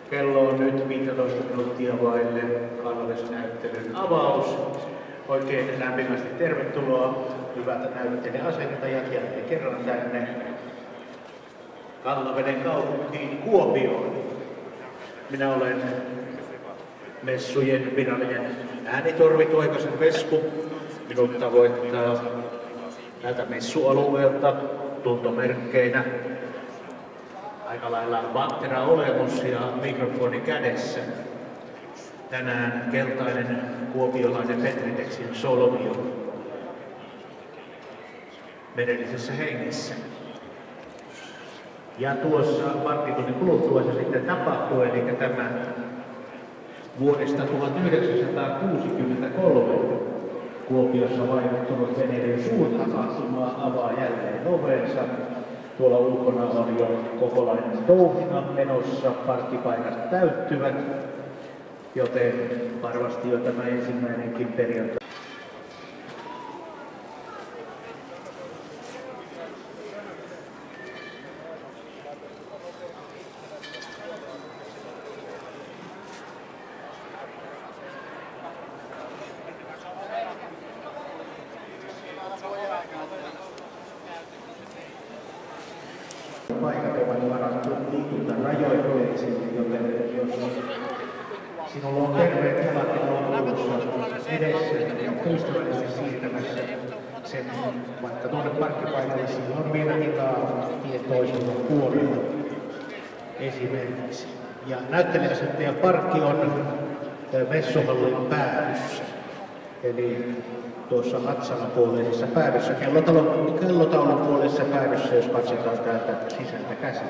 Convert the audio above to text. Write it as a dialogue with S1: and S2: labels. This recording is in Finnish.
S1: Kello on nyt 15 minuuttia vaille kansallisnäyttelyn avaus. Oikein lämpimästi tervetuloa hyvät näyttelijäasettajat jälleen kerran tänne Kallaveden kaupunkiin Kuopioon. Minä olen messujen virallinen äänitorvi Toivasen Vesku. Minut tavoittaa näiltä messualueelta tuntomerkkeinä aika lailla vattera olemus ja mikrofoni kädessä. Tänään keltainen kuopiolainen Petritexin solmio merellisessä hengessä. Ja tuossa varttitunnin kuluttua se sitten tapahtuu, eli tämä vuodesta 1963 Kuopiossa vaikuttunut veneiden suurtapahtuma avaa jälleen ovensa. Tuolla ulkona on jo kokolainen touhina menossa, parkkipaikat täyttyvät, joten varmasti jo tämä ensimmäinenkin perjantai. Paikat ovat varattu liikuntarajoitteisiin, joten jos sinulla on terveet jalat ja luovuudessa edessä ja ystävällisesti siirtämässä sen vaikka tuonne parkkipaikalle, siinä on vielä tilaa tien toisella puolella esimerkiksi. Ja näyttelijäasettajan parkki on messuhallin päädyssä, eli tuossa Hatsalan puoleisessa päädyssä, kellotaulun puoleisessa päädyssä, jos katsotaan täältä sisältä käsin.